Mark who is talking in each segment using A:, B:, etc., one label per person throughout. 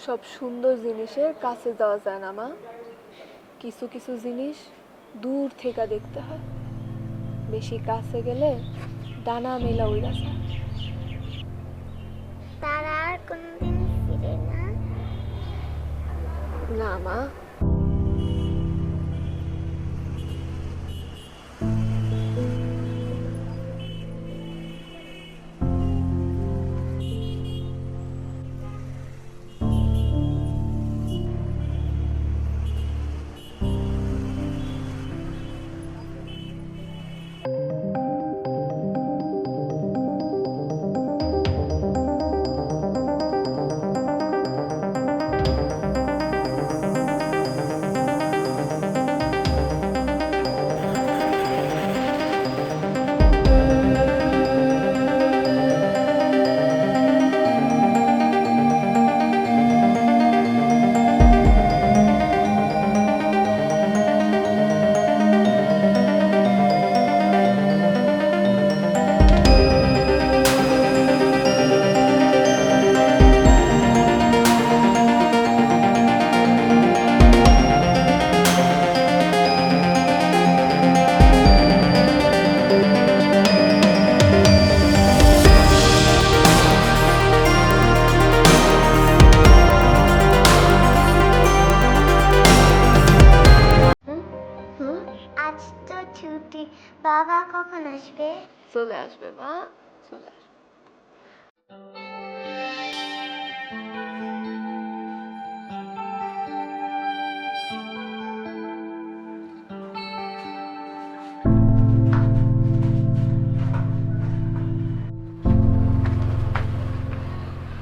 A: সব সুন্দর জিনিসের কাছে যাওয়া যায় না মা। কিছু কিছু জিনিস দূর থেকে দেখতে হয়, বেশি কাছে গেলে ডানা মেলা উড়া যায়।
B: তারা আর কোনোদিন ফিরে না।
A: না মা।
B: আজ তো ছুটি, বাবা কখন আসবে?
A: চলে আসবে মা, চলে আসবে।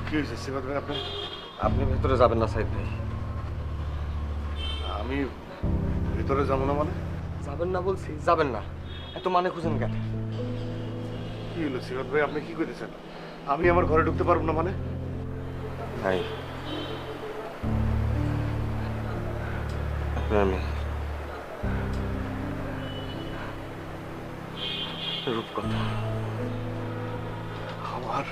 C: কি হয়েছে সিফাত ভাই আপনার?
D: আপনি ভেতরে যাবেন না সাইদ ভাই।
C: আমি ভিতরে যাবো না মানে?
D: যাবেন না বলছি, যাবেন না। এত মানে খুঁজেন কেন?
C: কি হলো সিফাত ভাই, আপনি কি করতেছেন? আমি আমার ঘরে ঢুকতে পারবো না মানে?
D: ভাই, আপনার মেয়ে রূপকথা।
C: আমার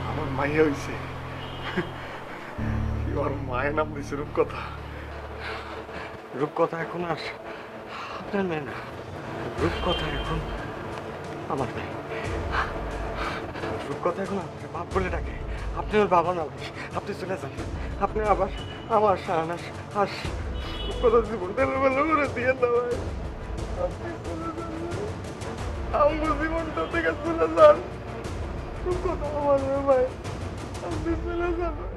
C: আমার মাইয়া হইছে। ওর মায়ের নাম দিছে রূপকথা।
D: রূপকথা এখন আর আপনার মেয়ে না, রূপকথা এখন আমার মেয়ে। রূপকথা এখন আপনার বাপ বলে ডাকে। আপনি ওর বাবা না ভাই, আপনি চলে যান। আপনি আবার আমার শাহনাজ আর রূপকথা জীবনটা এলোমেলো করে দিয়ে দাও ভাই। আপনি চলে যান, আমার জীবনটা থেকে চলে যান। রূপকথা আমার মেয়ে ভাই, আপনি চলে যান ভাই।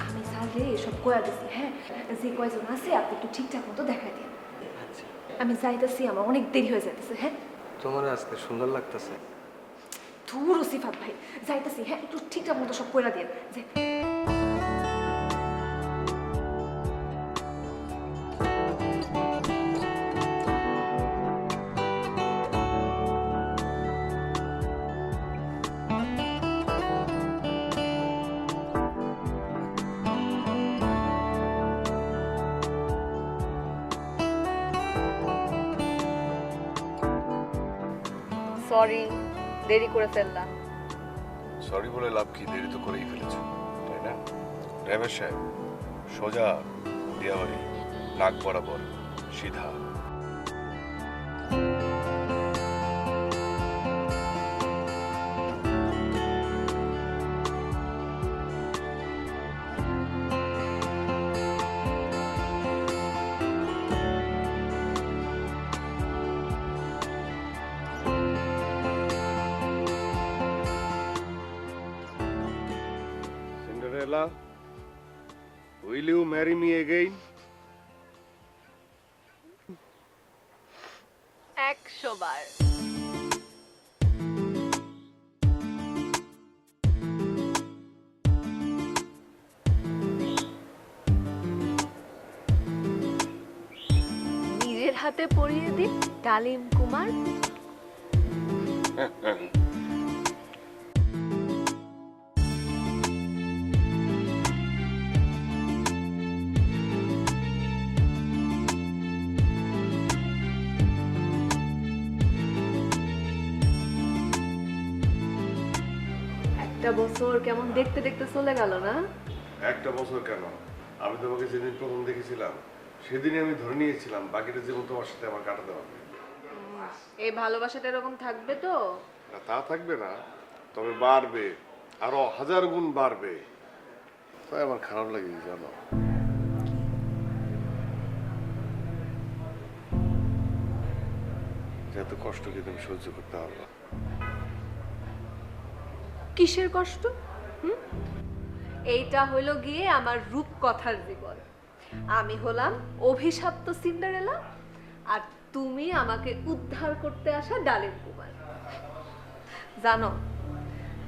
A: আমি স্যাররে এসব কয়া দিছি, হ্যাঁ, যে কয়জন আছে আপনি একটু ঠিকঠাক মতো দেখাই দিন। আমি যাইতেছি, আমার অনেক দেরি হয়ে যাইতেছে। হ্যাঁ,
D: তোমার আজকে সুন্দর লাগতেছে।
A: ধুর সিফাত ভাই, যাইতেছি। হ্যাঁ, একটু ঠিকঠাক মতো সব কইরা দিন। সরি, দেরি করে ফেললাম।
C: সরি বলে লাভ কি? দেরি তো করেই ফেলেছো, তাই না? ড্রাইভার সাহেব, সোজা দিয়াবাড়ি, নাক বরাবর সিধা। Bella, will you marry me again?
A: 100 বার। নিজের হাতে পরিয়ে দিন ডালিম কুমার। একটা বছর কেমন দেখতে দেখতে চলে গেল না?
C: একটা বছর কেন, আমি তোমাকে যেদিন প্রথম দেখেছিলাম সেদিনই আমি ধরে নিয়েছিলাম বাকিটা জীবন তোমার সাথে আমার কাটাতে হবে।
A: এই ভালোবাসাটা এরকম থাকবে তো?
C: না, তা থাকবে না, তবে বাড়বে, আরো 1000 গুণ বাড়বে। তাই আমার খারাপ লাগে জানো। এত কষ্ট কি তুমি সহ্য করতে পারবা?
A: কিসের কষ্ট? এইটা হলো গিয়ে আমার রূপকথার জীবন। আমি হলাম অভিশপ্ত সিন্ডারেলা, আর তুমি আমাকে উদ্ধার করতে আসা ডালিম কুমার। জানো,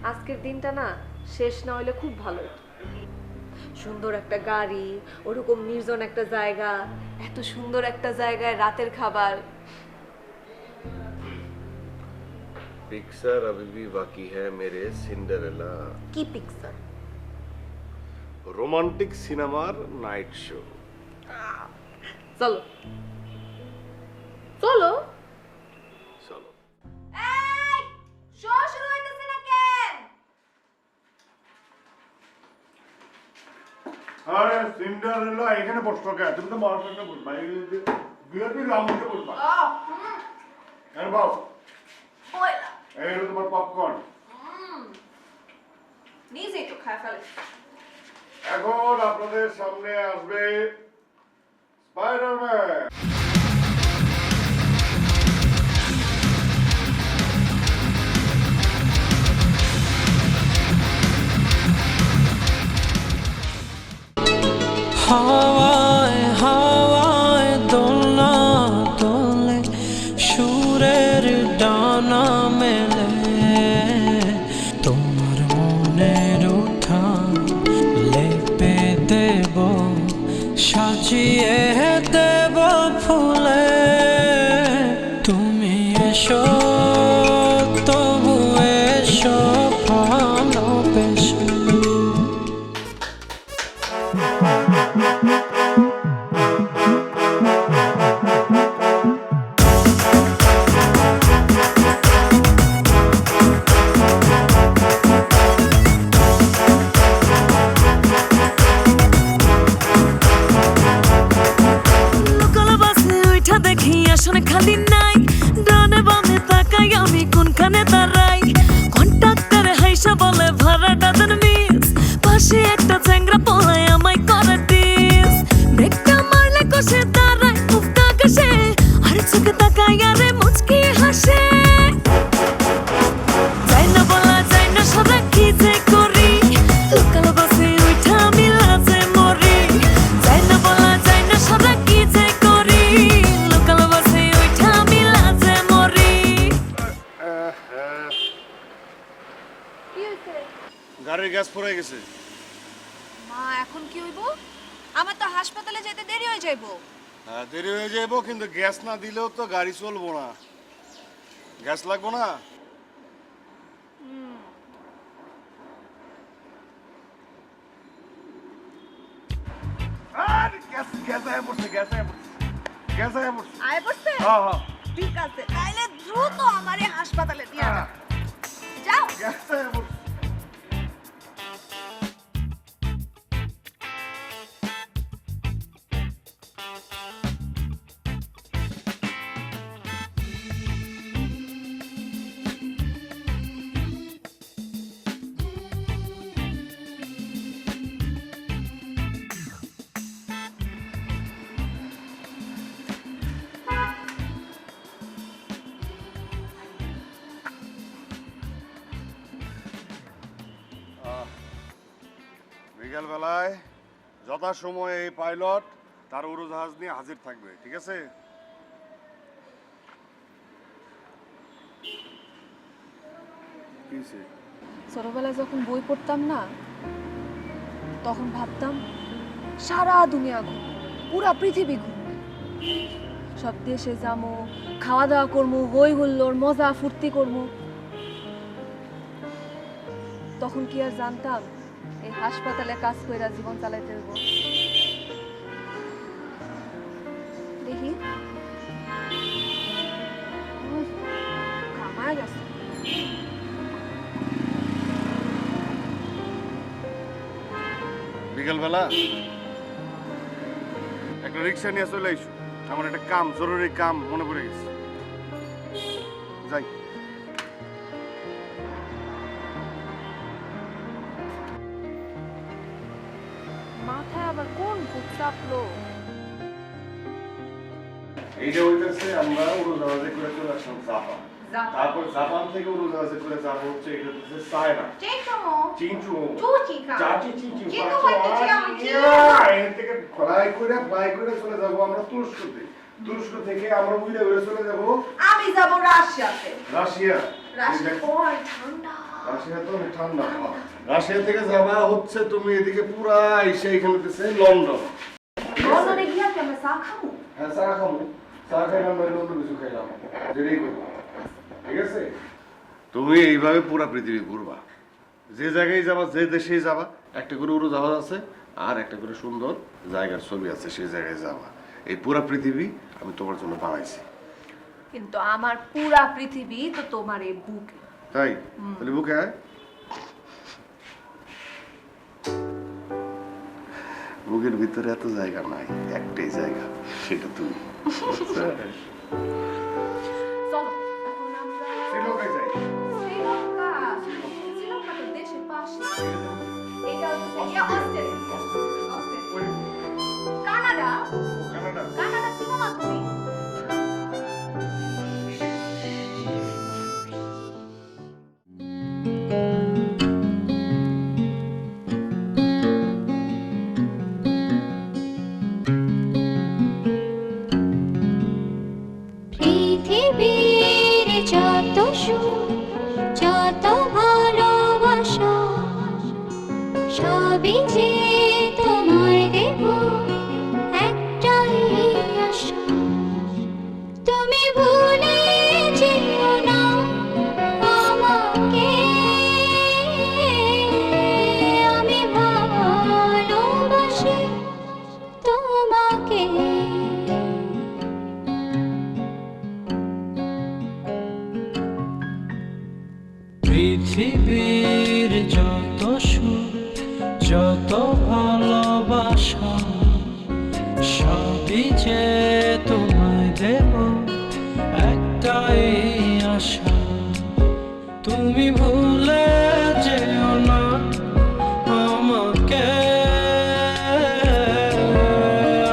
A: আজকের দিনটা না শেষ না হলে খুব ভালো হতো। সুন্দর একটা গাড়ি, ওরকম নির্জন একটা জায়গা, এত সুন্দর একটা জায়গায় রাতের খাবার।
C: पिक्चर अभी भी बाकी है मेरे सिंडरेला।
A: কি পিকচার?
C: रोमांटिक सिनेमार नाइट शो।
A: চলো চলো
C: चलो।
A: এই শো শুরু হইতেছে না কেন?
C: আরে সিন্ডারেলা এখানে বসছো কেন? তুমি তো মার্কেটে বসবা, এই যে বিআরপি রাউন্ডে বসবা। আর বাবা,
A: ওইলা
C: এই হলো তোমার পপকর্ন।
A: নিজেই তো খায় ফেলে।
C: এখন আপনাদের সামনে আসবে স্পাইডারম্যান।
E: হাওয়ায় হাওয়ায় দোলনা দোলে, সুরের ডানা মেলে, তোমার মনের উঠান লেপে দেব, সাজিয়ে দেব ফুলে। তুমি এসো, তবু এসো ভালোবেসে।
F: খালি নাই ডানে বামে তাকাই আমি কোনখানে দাঁড়াই, কন্ট্রাক্টরে হাইসা বলে ভাড়াটা দেন মিস, পাশে একটা চ্যাংরা পোলায় আমায় করে দিস, ব্রেকটা মারলে কষে দাঁড়ায় মুখটা কষে, আর চোখে তাকাই আরে মুচকি হাসে। যাই না বলা যায় না সাদা কি যে করি, লোকাল বাসে উঠা আমি লাজে মরি, যাই না বলা যায় না সাদা কি যে করি, লোকাল বাসে উঠা আমি লাজে মরি।
A: কি হইছে?
C: গাড়ির গ্যাস পড়ে গেছে।
G: মা এখন কি হইব? আমার তো হাসপাতালে যেতে দেরি হয়ে যাইব।
C: হ্যাঁ, দেরি হয়ে যাবো, কিন্তু গ্যাস না দিলেও তো গাড়ি চলবো না। গ্যাস লাগবো না? গ্যাস গ্যাস আয়া পড়ছে, গ্যাস আয়া পড়ছে, গ্যাস আয়া পড়ছে।
G: আয় পড়ছে?
C: হ্যাঁ হ্যাঁ,
G: ঠিক আছে, তাইলে দ্রুত আমারে হাসপাতালে দিয়ে যাও। যাও।
C: গ্যাস আয়া পড়ছে। বিকালবেলায় যথাসময়ে এই পাইলট তার উড়োজাহাজ নিয়ে হাজির থাকবে, ঠিক আছে?
A: ছোটবেলায় যখন বই পড়তাম না, তখন ভাবতাম সারা দুনিয়া ঘুম, পুরা পৃথিবী ঘুম। সব দেশে যাবো, খাওয়া দাওয়া করবো, হই হুল্লোড়, মজা ফুর্তি করবো। তখন কি আর জানতাম এই হাসপাতালে কাজ কইরা জীবন চালাইতে হইব। দেখি কামায় গেছে।
C: বিকালবেলা একটা রিক্সা নিয়ে চলে আইসো, আমার একটা কাম, জরুরি কাম মনে পড়ে গেছে। যাই।
A: মাথায় আবার কোন ভূত চাপলো?
C: এইটা হইতেছে আমরা উড়োজাহাজে করে চলে আসলাম জাপান, তারপর জাপান থেকে উড়োজাহাজে করে যাবো হচ্ছে এটা হচ্ছে চায়না। চিনচু চাচি চিনচু থেকে ফ্লাই করে চলে যাবো আমরা তুরস্কতে। তুরস্ক থেকে আমরা উড়ে চলে যাবো,
G: আমি যাব রাশিয়াতে।
C: রাশিয়া। রাশিয়া তো অনেক ঠান্ডা। রাশিয়া থেকে যাবা হচ্ছে তুমি এদিকে পুরা এসে এখানে দিচ্ছে লন্ডন।
G: লন্ডনে গিয়া কি আমরা চা খাবো?
C: হ্যাঁ চা খাবো, চা খাইলাম, লন্ডন কিছু খাইলাম, যেটাই করবো, ঠিক আছে? তুমি এইভাবে পুরা পৃথিবী ঘুরবা, যে জায়গায় যাবা, যে দেশেই যাবা, একটা করে উড়োজাহাজ আছে আর একটা করে সুন্দর জায়গার ছবি আছে, সেই জায়গায় যাবা। এই পুরা পৃথিবী আমি তোমার জন্য বানাইছি।
A: কিন্তু আমার পুরা পৃথিবী তো তোমার এই বুকে।
C: তাই? তাহলে বুকে আয়। বুকের ভিতরে এত জায়গা নাই, একটাই জায়গা, সেটা তুমি।
A: চলো এখন আমরা
C: শ্রীলঙ্কায় যাই।
A: শ্রীলঙ্কা। শ্রীলঙ্কা তো দেশের পাশে। এটা হচ্ছে গিয়া অস্ট্রেলিয়া। কানাডা। কানাডা ছিল না তুমি?
B: পৃথিবীর যত সুখ, যত ভালোবাসা, সবই যে তোমায় দেব একটাই আশা। তুমি ভুলে যেও না আমাকে, আমি ভালোবাসি তোমাকে।
E: পৃথিবীর যত সুখ, যত ভালোবাসা, সবই যে তোমায় দেব একটাই আশা। তুমি ভুলে যেও না আমাকে,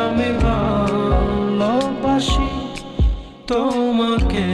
E: আমি ভালোবাসি তোমাকে।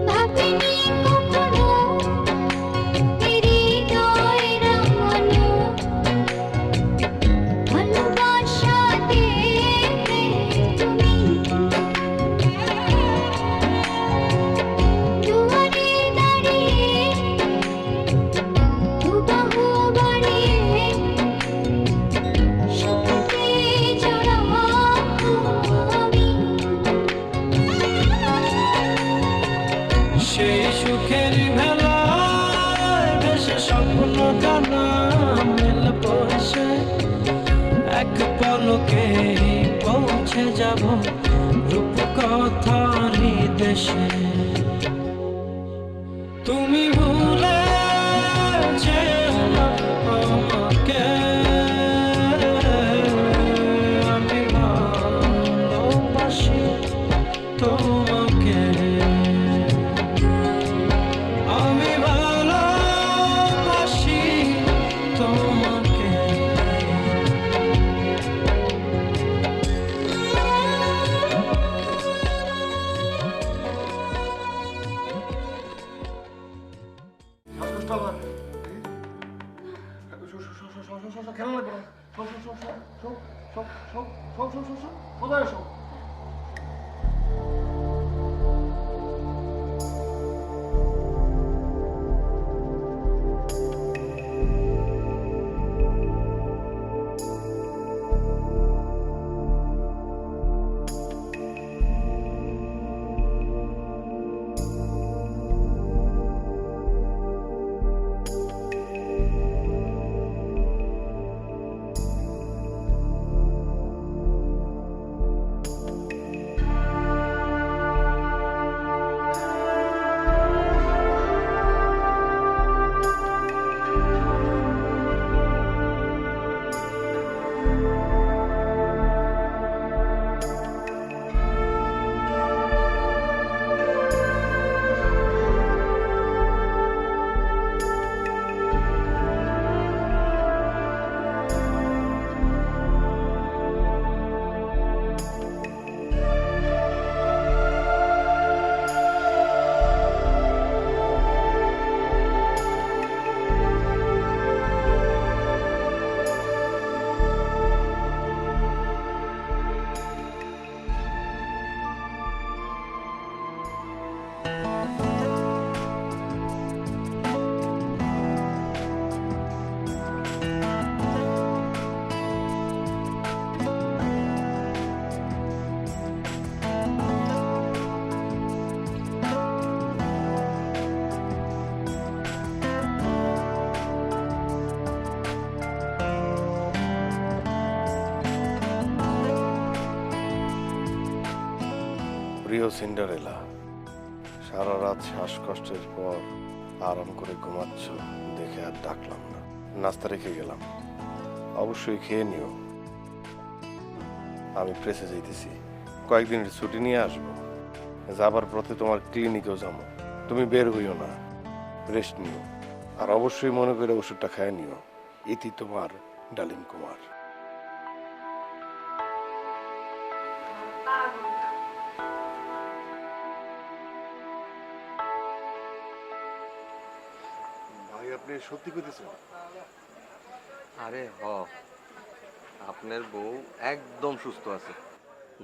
B: ভাবিনি কখনো হৃদয় রাঙানো, ভালোবাসা দেবে তুমি। দুয়ারে দাঁড়িয়ে দুবাহু বাড়িয়ে সুখে জড়াবো আমি।
E: সেই সুখের ভেলায় ভেসে স্বপ্ন জানা মেলব এসে, এক পলকে পৌঁছে যাব রূপকথারই দেশে। তুমি ভুলে
C: সব সব সব সব সব সব কোথায় সব প্রিয় সিন্ডারেলা, সারা রাত শ্বাসকষ্টের পর আরাম করে ঘুমাচ্ছ দেখে আর ডাকলাম না, নাস্তা রেখে গেলাম, অবশ্যই খেয়ে নিও। আমি প্রেসে যাইতেছি, কয়েকদিনের ছুটি নিয়ে আসবো, যাবার পথে তোমার ক্লিনিকেও যাবো। তুমি বের হইও না, রেস্ট নিও, আর অবশ্যই মনে করে ওষুধটা খায় নিও। ইতি তোমার ডালিম কুমার। ভাই আপনি সত্যি কইতেছেন?
D: আরে আপনার বউ একদম সুস্থ আছে।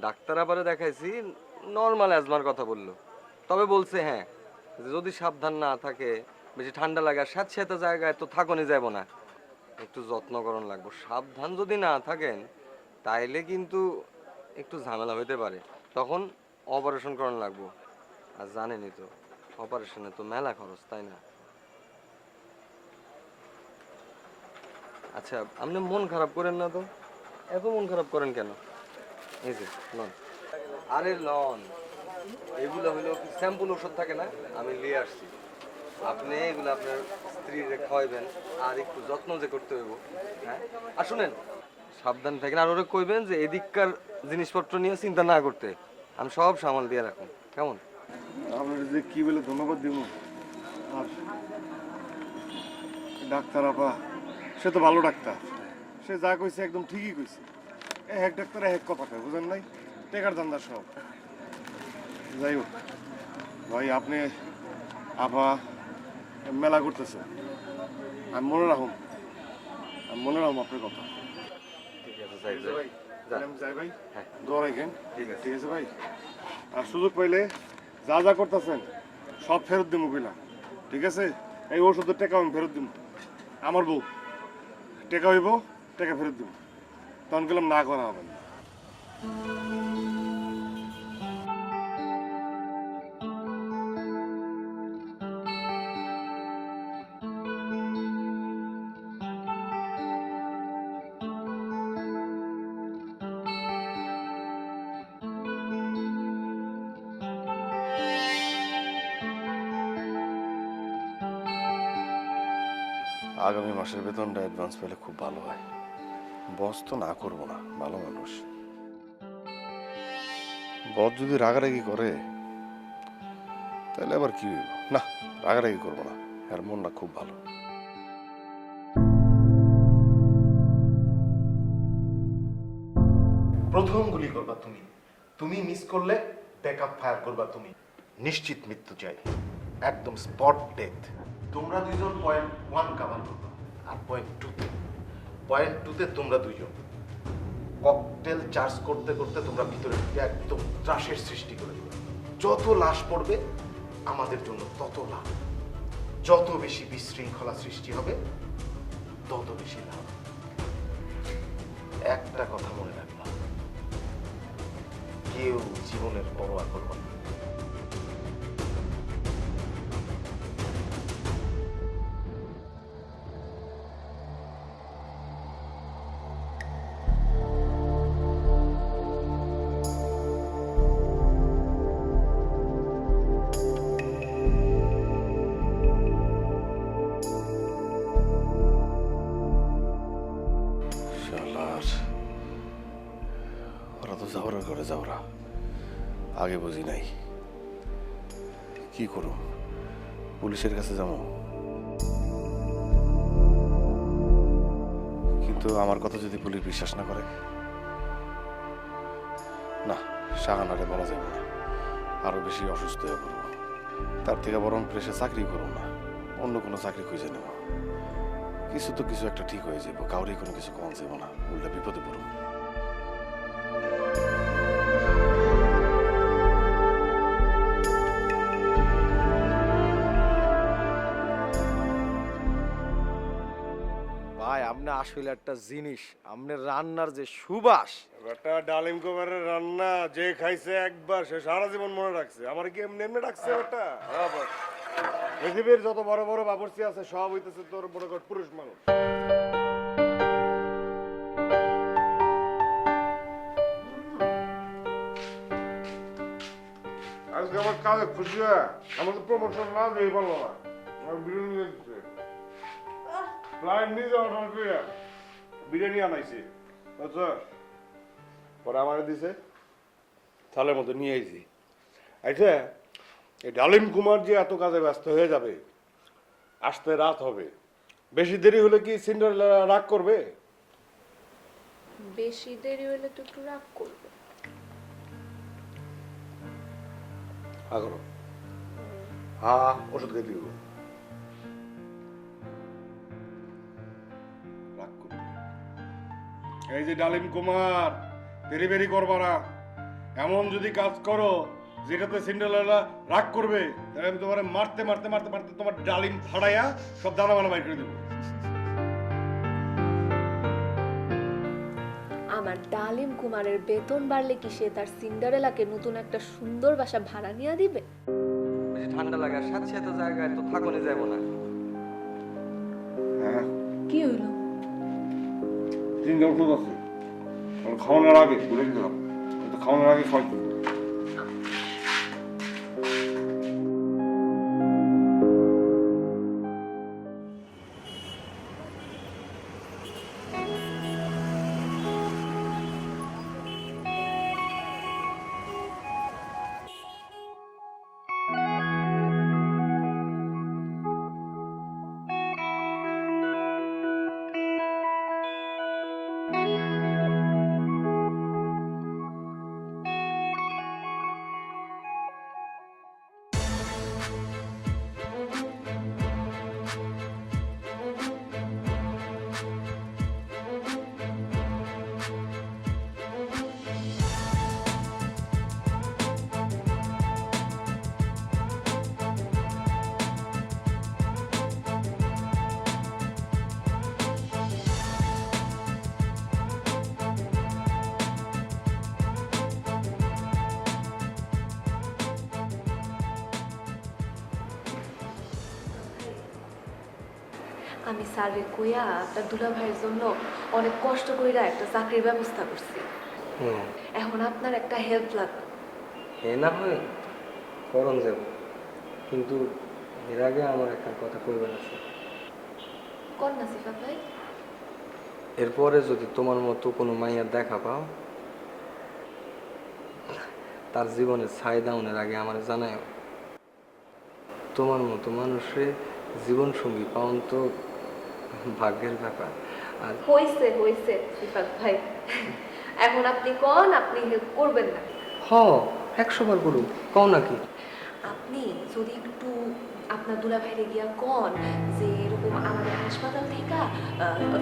D: ডাক্তার আবারও দেখাইছি, নর্মাল অ্যাজমার কথা বললো। তবে বলছে হ্যাঁ, যে যদি সাবধান না থাকে, বেশি ঠান্ডা লাগে আর স্যাঁতস্যাঁতে জায়গায় তো থাকনি যাব না, একটু যত্ন করণ লাগবো। সাবধান যদি না থাকেন তাইলে কিন্তু একটু ঝামেলা হইতে পারে, তখন অপারেশন করানো লাগবো। আর জানেনই তো অপারেশনে তো মেলা খরচ, তাই না? আচ্ছা আপনি মন খারাপ করেন না তো, এত মন খারাপ করেন কেন? এই যে লন, আরে লন, এগুলো হইলো স্যাম্পল ওষুধ থাকে না, আমি নিয়ে আসছি। আপনি এগুলো আপনার স্ত্রীরে খাওয়াইবেন, আর একটু যত্ন যে করতে হইব। হ্যাঁ, আর শুনেন, সাবধান থাকেন, আর ওরা কইবেন যে এদিককার জিনিসপত্র নিয়ে চিন্তা না করতে, আমি সব সামাল দিয়ে রাখুন, কেমন?
C: আপনার যে কি বলে ধন্যবাদ দিব। আর ডাক্তার আপা, সে তো ভালো ডাক্তার, সে যা কইছে একদম ঠিকই কইছে। এক ডাক্তার এক কথা কয়, বুঝেন নাই? টেকার ধান্দা সব। যাই হোক ভাই, আপনি আপা মেলা করতেছে, আমি মনে রাখুন, আপনার কথা।
D: ঠিক আছে যাই,
C: আমি যাই ভাই,
D: হ্যাঁ।
C: দোয়া রাখেন।
D: ঠিক আছে।
C: ঠিক আছে ভাই, আর সুযোগ পাইলে যা যা করতেছেন সব ফেরত দিব কইলা, ঠিক আছে? এই ওষুধের টাকা আমি ফেরত দিব, আমার বউ টাকা হইব, টাকা ফেরত দিব, তখন গেলাম না করা হবে না। আগামী মাসের বেতনটা অ্যাডভান্স পেলে খুব ভালো হয়। বস তো না করবো না, ভালো মানুষ। বস যদি রাগারাগি করে তাহলে আবার কি হইব? না, রাগারাগি করবো না, আর মনটা খুব ভালো।
H: প্রথম গুলি করবা তুমি, তুমি মিস করলে ব্যাকআপ ফায়ার করবা তুমি। নিশ্চিত মৃত্যু চাই, একদম স্পট ডেথ। তোমরা দুইজন পয়েন্ট 1 কভার করবা, আর পয়েন্ট 2 তে তোমরা দুইজন। ককটেল চার্জ করতে করতে তোমরা ভিতরে ঢুকে একদম ত্রাসের সৃষ্টি করে দেবে। যত লাশ পড়বে আমাদের জন্য তত লাভ, যত বেশি বিশৃঙ্খলা সৃষ্টি হবে তত বেশি লাভ। একটা কথা মনে রাখবা, কেউ জীবনের পরোয়া করবে না।
C: শালার, ওরা তো যাওয়ার করে যাওরা, আগে বুঝি নাই। কি করব, পুলিশের কাছে যাবো, কিন্তু আমার কথা যদি পুলিশ বিশ্বাস না করে, না, শাহানারে বলা যাবে না, আরো বেশি অসুস্থ হয়ে পড়বো। তার থেকে বরং প্রেসে চাকরি করবো না, অন্য কোনো চাকরি খুঁজে নেব। কিছু তো কিছু একটা ঠিক হয়ে যাবো, কাউরে কোনো কিছু কম যাবো না, উল্টা বিপদে পড়ব।
D: ভাই আপনি আসলে একটা জিনিস, আপনার রান্নার যে সুবাস,
C: একটা ডালিম কুমারের রান্না যে খাইছে একবার সে সারা জীবন মনে রাখছে। আমার কি এমনি এমনি রাখছে ওটা? পৃথিবীর যত বড় বড় বাবুর্চি আছে সব হইতেছে তোর বড় পুরুষ মানুষ। আজকে আমার কাজে খুশি হয়, আমাকে প্রমোশন না দিয়ে বললো না, আমার বিরিয়ানি দিচ্ছে। ক্লায়েন্ট নিজে অর্ডার করে বিরিয়ানি আনাইছি, বুঝছো? পরে আমার দিছে, থালের মতো নিয়ে আইছি। আচ্ছা, এই ডালিম কুমার যে এত কাজে ব্যস্ত হয়ে যাবে, আসতে রাত হবে, বেশি দেরি হলে কি সিন্ডারেলা রাগ করবে?
A: বেশি দেরি হলে তো একটু রাগ করবে।
C: আগর হ্যাঁ, ওষুধ খেয়ে দিব। রাগ করবে। এই যে ডালিম কুমার, দেরি বেরি করবা না। এমন যদি কাজ করো যেটাতে সিন্ডারেলা রাগ করবে, তাহলে আমি তোমার মারতে মারতে মারতে মারতে তোমার ডালিম ফাড়াইয়া সব দানা বানা বাইর করে দেবো।
A: আমার ডালিম কুমারের বেতন বাড়লে কি সে তার সিন্ডারেলাকে নতুন একটা সুন্দর বাসা ভাড়া নিয়ে দিবে?
D: ওই যে ঠান্ডা লাগার সাথে সাথে জায়গায় তো থাকনে যাব না।
C: হ্যাঁ,
A: কি হইলো?
C: তিনটা ওষুধ আছে, খাওয়ানোর আগে বলে দিলাম, খাওয়ানোর আগে খাওয়াই।
A: আমি স্যারের কইয়া তার দুলা ভাইয়ের জন্য অনেক কষ্ট কইরা একটা চাকরির ব্যবস্থা করছি। এখন আপনার একটা হেল্প লাগবে।
I: এ না হয় করণ যাব, কিন্তু এর আগে আমার একটা কথা কইবার আছে।
A: কোন না সিফাত ভাই?
I: এরপরে যদি তোমার মতো কোনো মাইয়ার দেখা পাও, তার জীবনের ছাই দাউনের আগে আমার জানাও। তোমার মতো মানুষের জীবন সঙ্গী পাওন তো ভাগ্যের ব্যাপার। আর
A: হইছে হইছে সিফাত ভাই, এখন আপনি কোন আপনি হেল্প করবেন না?
I: হ 100 বার করুন, কও নাকি?
A: আপনি যদি একটু আপনার দুলা ভাইরে গিয়া কোন যে এরকম এরকম আমাদের হাসপাতাল থেকে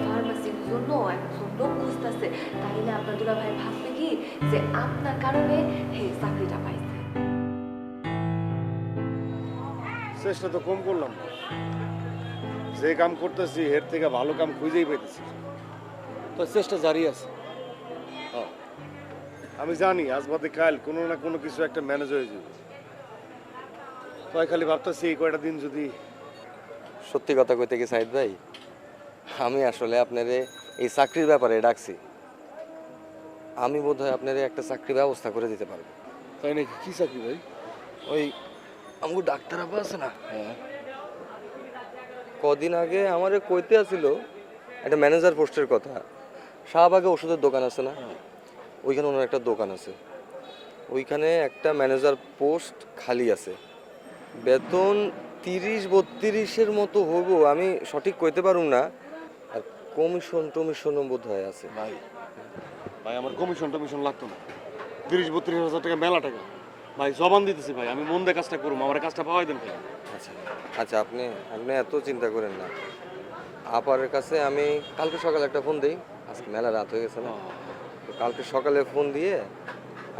A: ফার্মাসির জন্য একজন লোক খুঁজতেছে, তাইলে আপনার দুলাভাই ভাববে কি যে আপনার কারণে হে চাকরিটা পাইছে।
C: চেষ্টা তো কম করলাম না। যে কাম করতেছি এর থেকে ভালো কাম খুঁজেই পেতেছি, তো চেষ্টা জারি আছে। হ্যাঁ, আমি জানি আজ বাদে কাল কোনো না কোনো কিছু একটা ম্যানেজ হয়ে যাবে। তাই খালি ভাবতেছি এই কয়টা দিন যদি
I: সত্যি কথা কইতে কি সাইদ ভাই, আমি আসলে আপনারে এই চাকরির ব্যাপারে ডাকছি। আমি বোধহয় আপনারে একটা চাকরির ব্যবস্থা করে দিতে পারবো।
C: তাই নাকি? কি চাকরি ভাই?
I: ওই আমগো ডাক্তার আব্বা আছে না, কদিন আগে আমারে কইতে আসিল একটা ম্যানেজার পোস্টের কথা। শাহবাগে ওষুধের দোকান আছে না, ওইখানে ওনার একটা দোকান আছে, ওইখানে একটা ম্যানেজার পোস্ট খালি আছে। বেতন 30-32-এর মতো হবো, আমি সঠিক কইতে পারুম না। আর কমিশনও বোধ হয় আছে।
C: ভাই ভাই আমার কমিশন লাগতো না। 30-32 হাজার টাকা মেলা টাকা ভাই, জবান দিতেছি ভাই, আমি মন দিয়ে কাজটা করবো, আমার কাজটা পাওয়াই দেন ভাই।
I: আচ্ছা আচ্ছা, আপনি এত চিন্তা করেন না। আপারের কাছে আমি কালকে সকালে একটা ফোন দিই, আজকে মেলা রাত হয়ে গেছে না, তো কালকে সকালে ফোন দিয়ে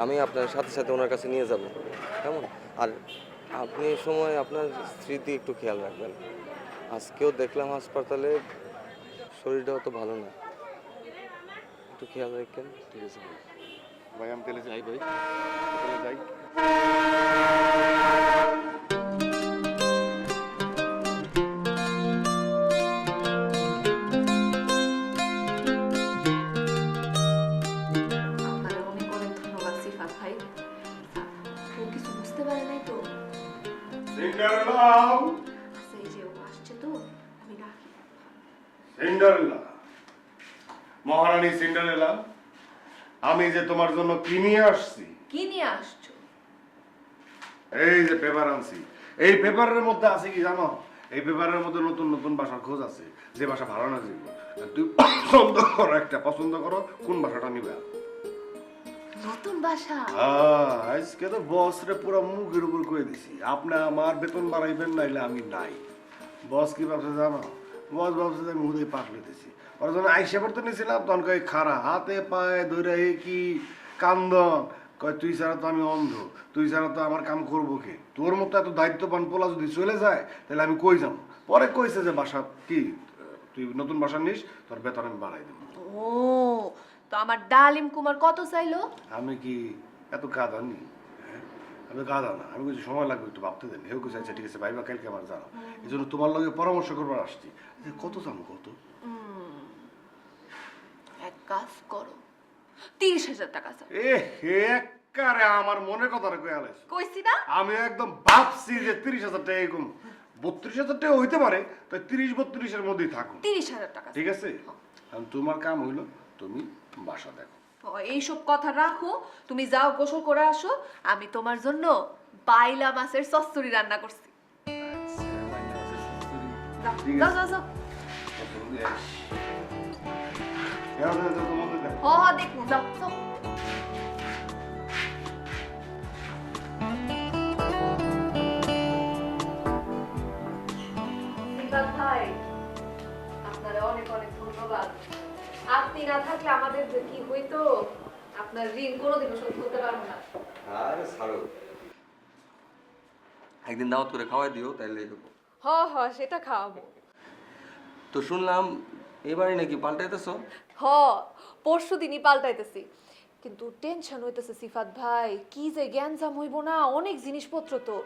I: আমি আপনার সাথে সাথে ওনার কাছে নিয়ে যাব, কেমন? আর আপনি এই সময় আপনার স্মৃতি একটু খেয়াল রাখবেন। আজকেও দেখলাম হাসপাতালে শরীরটা অত ভালো না, একটু খেয়াল রাখবেন।
C: ঠিক আছে ভাই, ভাই আমি তাহলে যাই ভাই, তাহলে যাই।
A: আপনার অনেক অনেক ধন্যবাদ সিফাত ভাই। ও কিছু বুঝতে পারে নাই তো? আচ্ছা, এই যে ও আসছে তো, আমি রাখি।
C: সিন্ডারেলা, মহারানী সিন্ডারেলা, আমি যে তোমার জন্য কি নিয়ে আসছি,
A: কি নিয়ে আসছো?
C: এই যে পেপার আনছি। এই পেপারের মধ্যে আছে কি জানো? এই পেপারের মধ্যে নতুন নতুন বাসার খোঁজ আছে, যে বাসা ভাড়া না দিব। তুই পছন্দ করো, একটা পছন্দ করো, কোন বাসাটা নিবে।
A: নতুন বাসা?
C: আজকে তো বস রে পুরো মুখের উপর কয়ে দিছি, আপনি আমার বেতন বাড়াইবেন, নাইলে আমি নাই। বস কি ভাবছে জানো? বস ভাবছে যে আমি হুদেই পাশ পেতেছি। ওরা যখন আইসা পড়তে নিয়েছিলাম তখন কয়ে খাড়া হাতে পায়ে ধরে কি কান্দন, কয় তুই ছাড়া তো আমি অন্ধ, তুই ছাড়া তো আমার কাম করবো কে? তোর মতো এত দায়িত্ববান পোলা যদি চলে যায় তাহলে আমি কই যাবো? পরে কইছে যে বাসা কি তুই নতুন বাসা নিস, তোর বেতন আমি বাড়াই দেবো।
A: ও, তো আমার ডালিম কুমার কত চাইলো?
C: আমি কি এত গাধা নি? আমি গাধা না, আমি কিছু সময় লাগবে একটু ভাবতে দেন। হেউ কিছু আচ্ছা ঠিক আছে ভাইবা, কালকে আমার জানো, এই জন্য তোমার লগে পরামর্শ করবার আসছি। কত জানো? কত?
A: এক কাজ করো, 30,000 টাকা চাও।
C: একারে আমার মনের কথা কই আলাইছ।
A: কইছি না?
C: আমি একদম ভাবছি যে 30,000 টাকা, এরকম 32,000 টাকা হইতে পারে, তাই 30-32 এর মধ্যেই থাকো।
A: 30,000 টাকা।
C: ঠিক আছে, তোমার কাম হইলো তুমি বাসা দেখো।
A: এইসব কথা রাখো, তুমি যাও গোসল করে আসো, আমি তোমার জন্য বাইলা মাছের চচ্চড়ি রান্না করছি। যাও যাও যাও। দেখুন, যাও যাও। ভাই, আপনারা অনেক অনেক ধন্যবাদ। আপনি না থাকলে আমাদের যে কি হইতো, আপনার ঋণ কোনোদিনও শোধ করতে পারবো না।
I: আরে ছাড়ো, একদিন দাওয়াত করে খাওয়াই দিও, তাইলে
A: সেটা খাওয়াবো।
I: তো শুনলাম এবারে নাকি পাল্টাইতেছো?
A: পরশু দিনই পাল্টাইতেছি, কিন্তু টেনশন হইতেছে সিফাত ভাই, কি যে জ্ঞানজাম হইব না, অনেক জিনিসপত্র তো।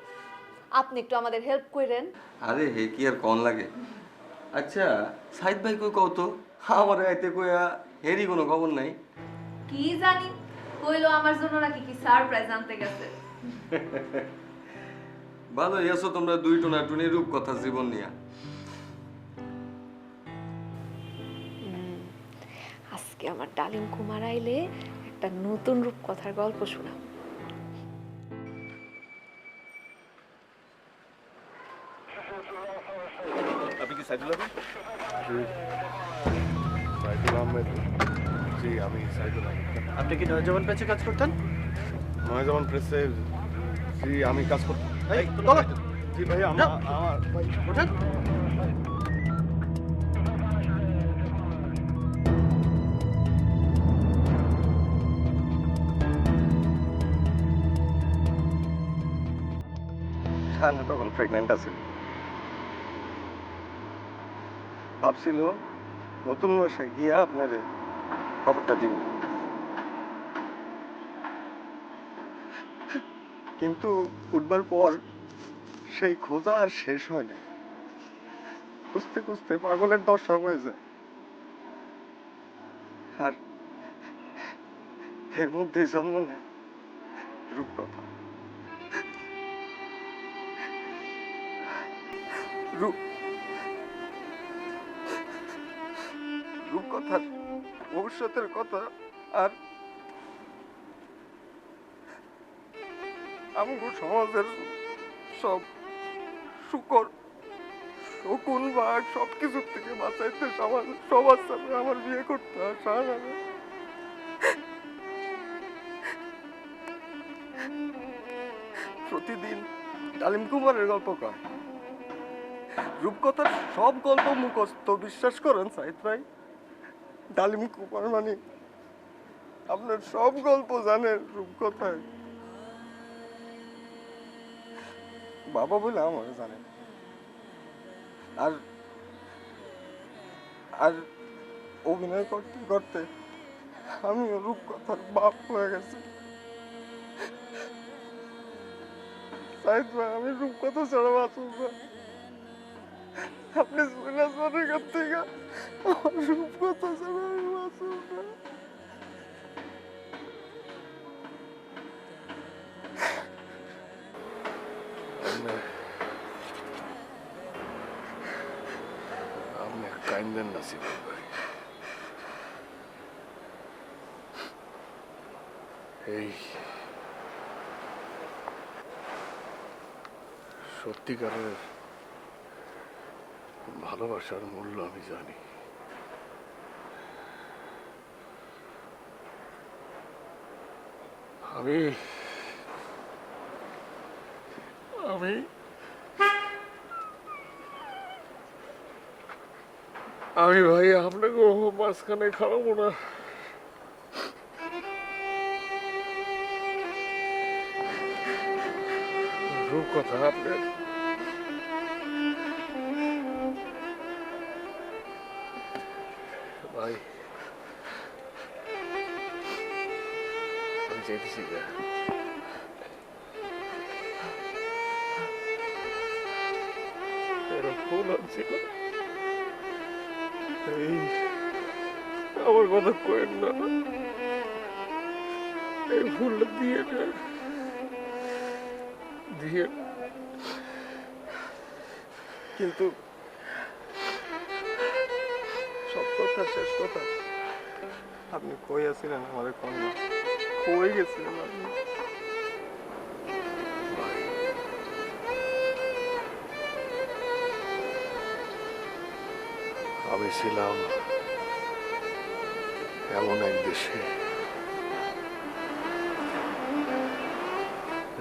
A: আপনি একটু আমাদের হেল্প করেন।
I: আরে হে কি আর কন লাগে। আচ্ছা সাইদ ভাই কই কও তো, আমার আইতে কইয়া হেরি কোনো খবর নাই।
A: কি জানি, কইলো আমার জন্য নাকি কি সারপ্রাইজ আনতে গেছে।
I: ভালো এসো তোমরা দুই টোনা টুনি রূপ কথা জীবন নিয়া।
A: আজকে আমার ডালিম কুমার আইলে একটা নতুন রূপ কথার গল্প শোনাব।
C: আপনি কি সাইদুল আহমেদ? সাইদুল আহমেদ, জি আমি সাইদুল আহমেদ।
D: আপনি কি নয়জামান প্রেসে কাজ করতেন?
C: নয়জামান প্রেসে, জি আমি কাজ করতাম।
D: এই,
C: জি ভাই, আমার
D: ওঠেন। শাহানা তখন প্রেগনেন্ট আছে, ভাবছিল নতুন বাসায় গিয়া আপনারে খবরটা দিব, কিন্তু উঠবার পর সেই খোঁজা আর শেষ হয় না। খুঁজতে খুঁজতে পাগলের দশা হয়ে যায়। আর এর মধ্যেই জন্ম নেয় রূপকথা। রূপকথার ভবিষ্যতের কথা আর আমাকে সমাজের সব শুকর শকুন বাঘ সবকিছুর থেকে বাঁচাইতে সবার সাথে আমার বিয়ে করতে হয়। শাহজাহান প্রতিদিন ডালিম কুমারের গল্প কয়, রূপকথার সব গল্প মুখস্থ। বিশ্বাস করেন সাইদ ভাই, ডালিম কুমার মানে আপনার সব গল্প জানেন রূপকথায়। বাবা বলে আমার জানেন। আর আর অভিনয় করতে করতে আমি রূপকথার বাপ হয়ে গেছি। সাইদ ভাই, আমি রূপকথা ছাড়া বাঁচব না। আপনি শুনে শোনে কাছ থেকে আমার রূপকথা ছাড়া আমি বাঁচব না।
C: আপনি কাইন্দেন না সিপাহি ভাই। এই সত্যিকারের ভালোবাসার মূল্য আমি জানি। আমি আমি আমি ভাই আপনাকে মাঝখানে খারাপ না। রূপকথা আপনার ভাই, আমি যেতেছি গা। ফোন আনছিল, এই আমার কথা কয়েন না, এই ফুলটা দিয়ে না, দিয়ে।
D: কিন্তু সব কথা শেষ কথা আপনি কই আছিলেন আমাদের কন্যা, কই গেছিলেন আপনি?
C: আমি ছিলাম এমন এক দেশে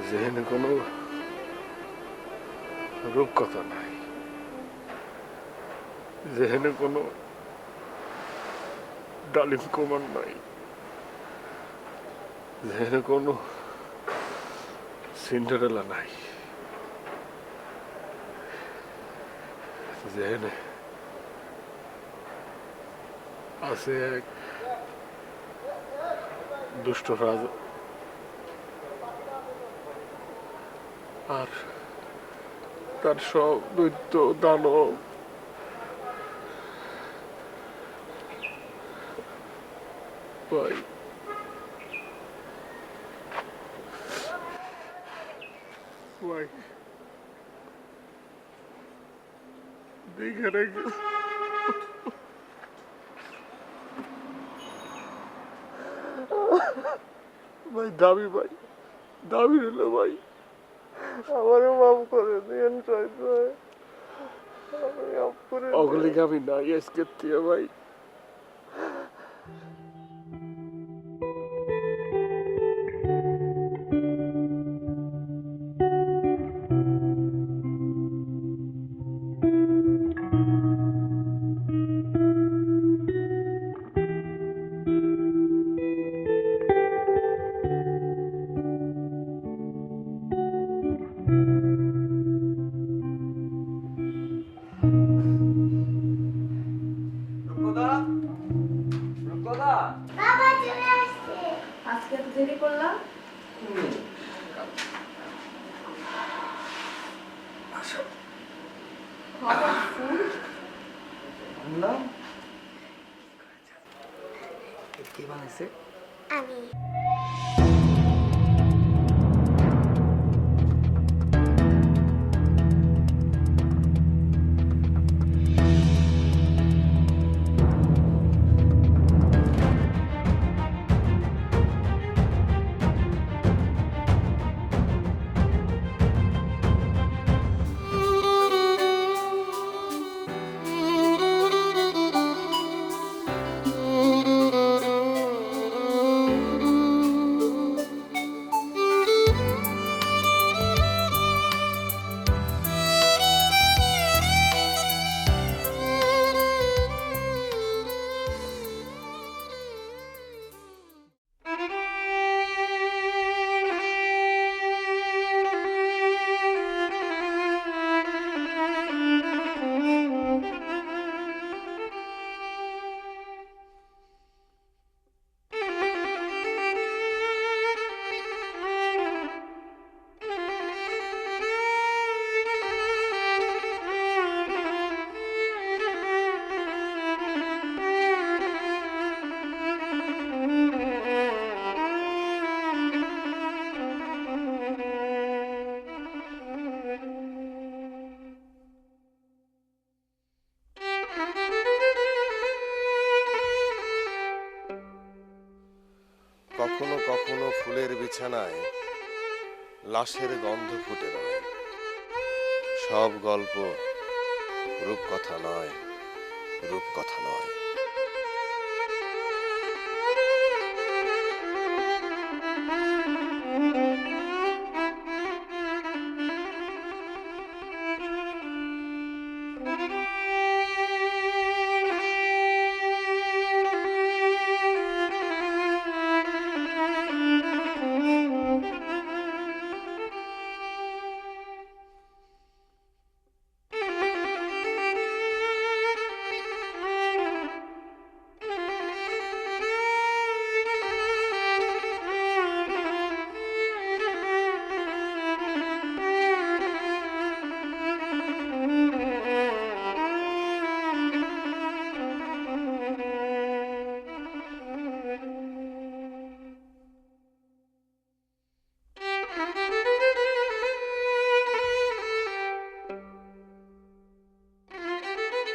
C: যেখানে কোনো রূপকথা নাই, যেখানে কোনো ডালিম কুমার নাই, যেখানে কোনো সিন্ডারেলা নাই, যেখানে আছে এক দুষ্ট রাজা আর তার সব দৈত্য দানব। ভাই, ভাই দেখে রেখে ভাই, দাবি ভাই, দাবি হলো ভাই,
D: আমারও মাফ করে দিয়েন সাইদ ভাই, আমি মাফ করে দিয়েন।
C: অগলিকে আমি নাই আজকে ভাই।
A: দেরি করলাম? খাবার ফুল
D: কি বানাইছে?
B: আমি
C: কখনো কখনো ফুলের বিছানায় লাশের গন্ধ ফুটে রয়। সব গল্প রূপকথা নয়, রূপকথা নয়।